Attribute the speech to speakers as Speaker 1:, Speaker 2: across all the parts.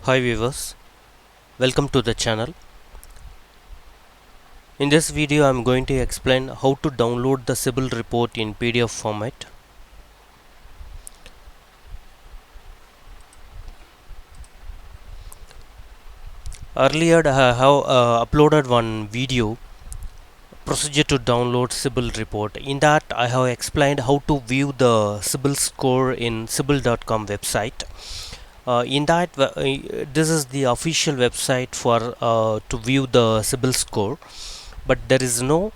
Speaker 1: Hi viewers, welcome to the channel. In this video I am going to explain how to download the CIBIL report in PDF format. Earlier I have uploaded one video procedure to download CIBIL report. In that I have explained how to view the CIBIL score in cibil.com website. This is the official website for to view the CIBIL score, but there is no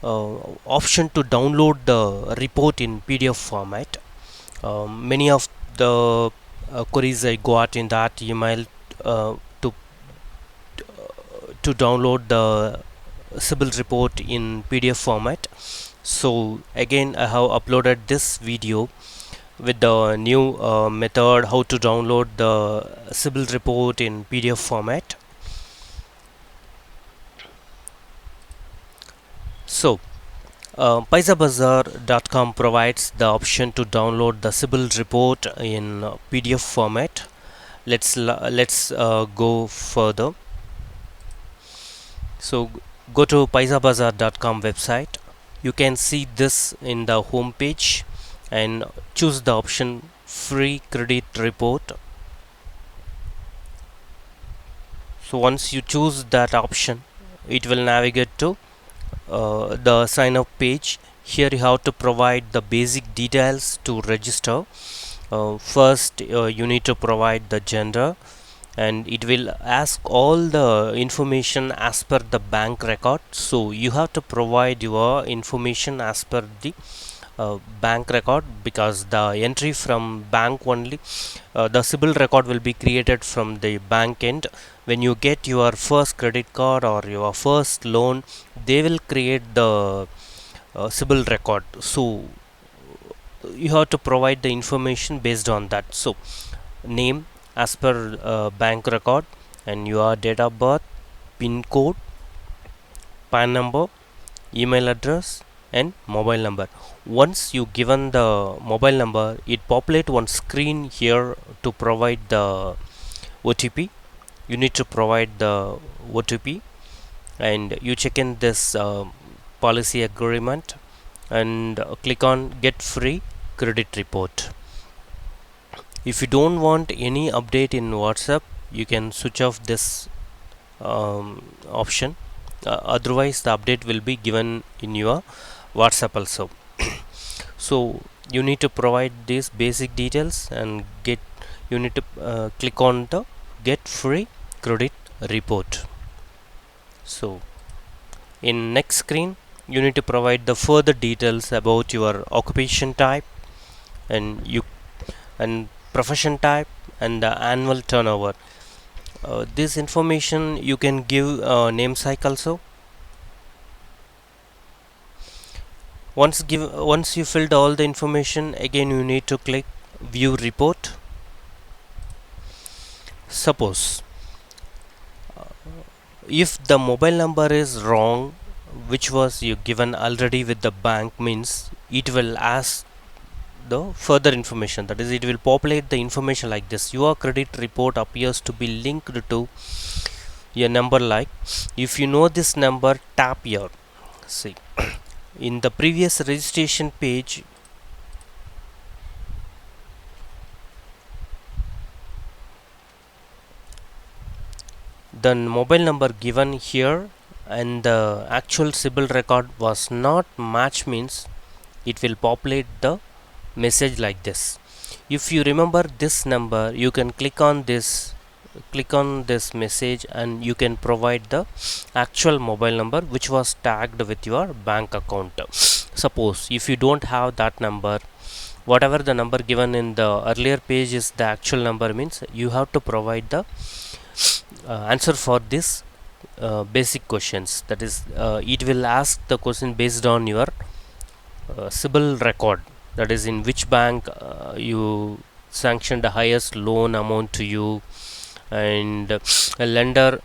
Speaker 1: option to download the report in PDF format. Many of the queries I got in that email to download the CIBIL report in PDF format. So again I have uploaded this video with the new method how to download the CIBIL report in PDF format. So PaisaBazaar.com provides the option to download the CIBIL report in PDF format. Let's go further. So go to PaisaBazaar.com website. You can see this in the home page and choose the option free credit report. So once you choose that option, it will navigate to the sign up page. Here you have to provide the basic details to register. First you need to provide the gender, and it will ask all the information as per the bank record. So you have to provide your information as per the bank record, because the entry from bank only, the CIBIL record will be created from the bank end. When you get your first credit card or your first loan, they will create the CIBIL record. So you have to provide the information based on that. So name as per bank record, and your date of birth, pin code, PAN number, email address and mobile number. Once you given the mobile number, it populate one screen here to provide the OTP. You need to provide the OTP, and you check in this policy agreement and click on get free credit report. If you don't want any update in WhatsApp, you can switch off this option. Otherwise the update will be given in your WhatsApp also. So you need to provide these basic details and you need to click on the get free credit report. So in next screen you need to provide the further details about your occupation type and profession type and the annual turnover. This information you can give namesake also. Once you filled all the information, again you need to click view report. Suppose if the mobile number is wrong, which was you given already with the bank, means it will ask the further information, that is it will populate the information like this: your credit report appears to be linked to a number like, if you know this number, tap here. See, in the previous registration page, the mobile number given here and the actual CIBIL record was not match, means it will populate the message like this. If you remember this number, you can click on this message and you can provide the actual mobile number which was tagged with your bank account. Suppose if you don't have that number, whatever the number given in the earlier page is the actual number, means you have to provide the answer for this basic questions. That is it will ask the question based on your CIBIL record, that is in which bank you sanctioned the highest loan amount to you, and a lender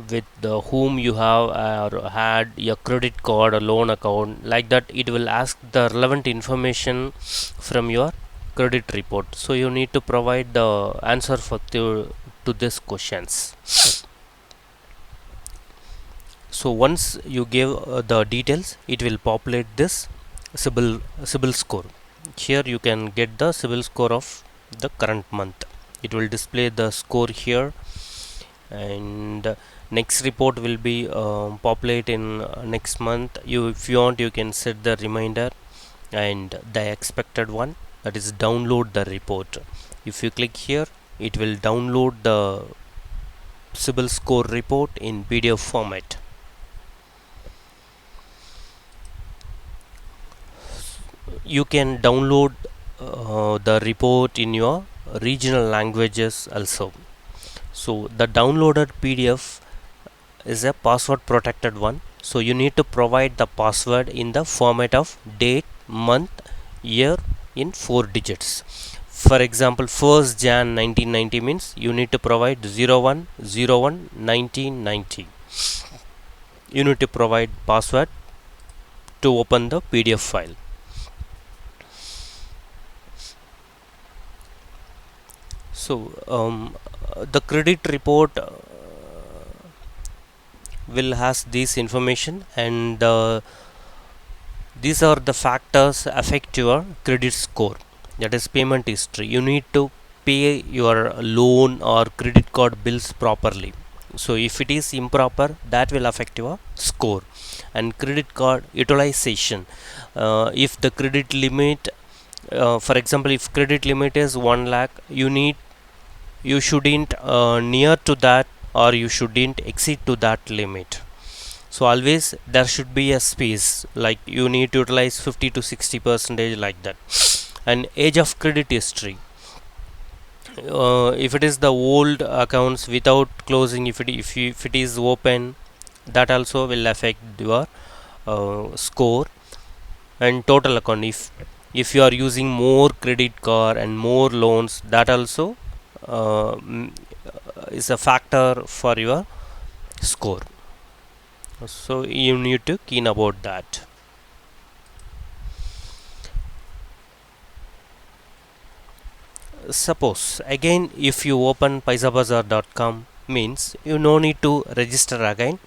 Speaker 1: with whom you have or had your credit card or loan account, like that. It will ask the relevant information from your credit report. So you need to provide the answer to these questions. So once you give the details, it will populate this CIBIL score. Here you can get the CIBIL score of the current month. It will display the score here, and next report will be populate in next month. If you want, you can set the reminder and the expected one, that is download the report. If you click here, it will download the CIBIL score report in PDF format. You can download the report in your regional languages also. So the downloaded PDF is a password protected one, so you need to provide the password in the format of date, month, year in 4 digits. For example, 1st Jan 1990 means you need to provide 01/01/1990. You need to provide password to open the PDF file. So the credit report will has this information, and these are the factors affect your credit score, that is payment history. You need to pay your loan or credit card bills properly. So if it is improper, that will affect your score. And credit card utilization, if the credit limit, for example, if credit limit is 1 lakh, you shouldn't near to that, or you shouldn't exceed to that limit. So always there should be a space, like you need to utilize 50 to 60 percentage, like that. And age of credit history, if it is the old accounts without closing, if it is open, that also will affect your score. And total account, if you are using more credit card and more loans, that also is a factor for your score. So you need to keen about that. Suppose again, if you open paisabazaar.com, means you no need to register again.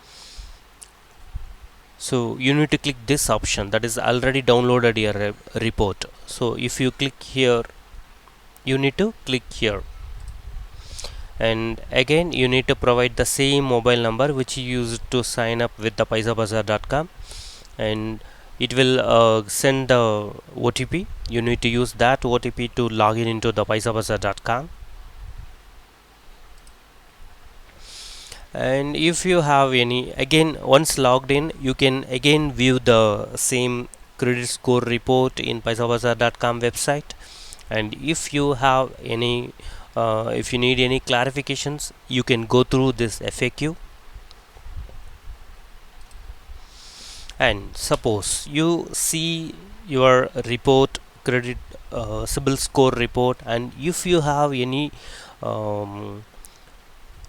Speaker 1: So you need to click this option, that is already downloaded your report. So if you click here, you need to click here, and again you need to provide the same mobile number which you used to sign up with the paisabazaar.com, and it will send the OTP. You need to use that OTP to log in into the paisabazaar.com. And if you have any, again once logged in, you can again view the same credit score report in paisabazaar.com website. And if you have any if you need any clarifications, you can go through this FAQ. And suppose you see your report, credit CIBIL score report, and if you have any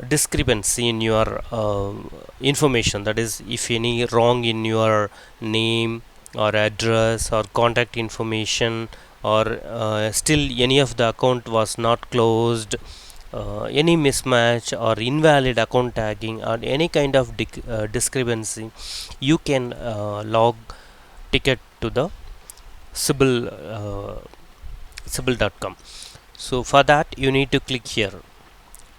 Speaker 1: discrepancy in your information, that is if any wrong in your name or address or contact information, or still any of the account was not closed, any mismatch or invalid account tagging, or any kind of discrepancy, you can log ticket to the CIBIL.com. So for that, you need to click here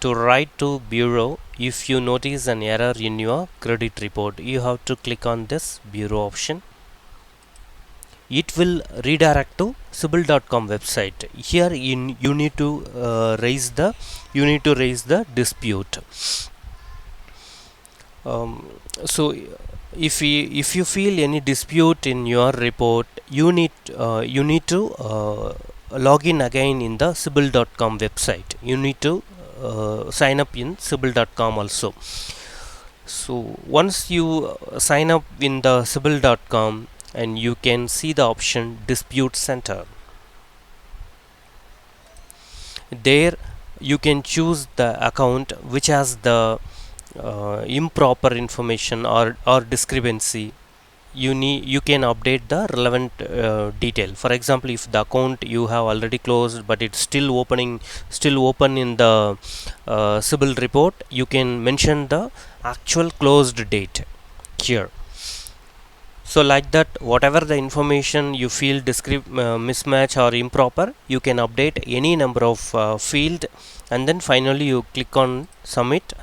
Speaker 1: to write to bureau. If you notice an error in your credit report, you have to click on this bureau option. It will redirect to CIBIL.com website. Here you need to raise the dispute. So if you feel any dispute in your report, you need to log in again in the CIBIL.com website. You need to sign up in CIBIL.com also. So once you sign up in the CIBIL.com, and you can see the option dispute center. There you can choose the account which has the improper information or discrepancy. you can update the relevant detail. For example, if the account you have already closed but it's still open in the CIBIL report, you can mention the actual closed date here. So like that, whatever the information you feel mismatch or improper, you can update any number of field, and then finally you click on submit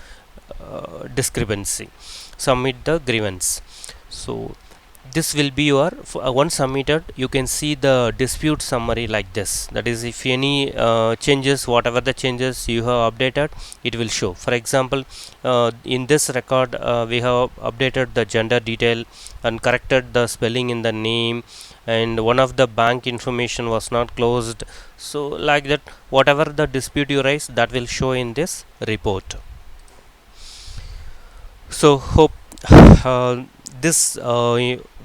Speaker 1: discrepancy, submit the grievance. So this will be your once submitted, you can see the dispute summary like this. That is, if any changes, whatever the changes you have updated, it will show. For example, in this record we have updated the gender detail and corrected the spelling in the name, and one of the bank information was not closed. So like that, whatever the dispute you raise, that will show in this report. So hope this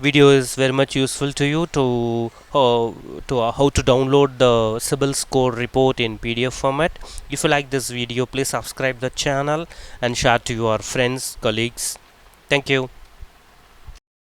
Speaker 1: video is very much useful to you to how to download the CIBIL score report in PDF format. If you like this video, please subscribe the channel and share to your friends, colleagues. Thank you.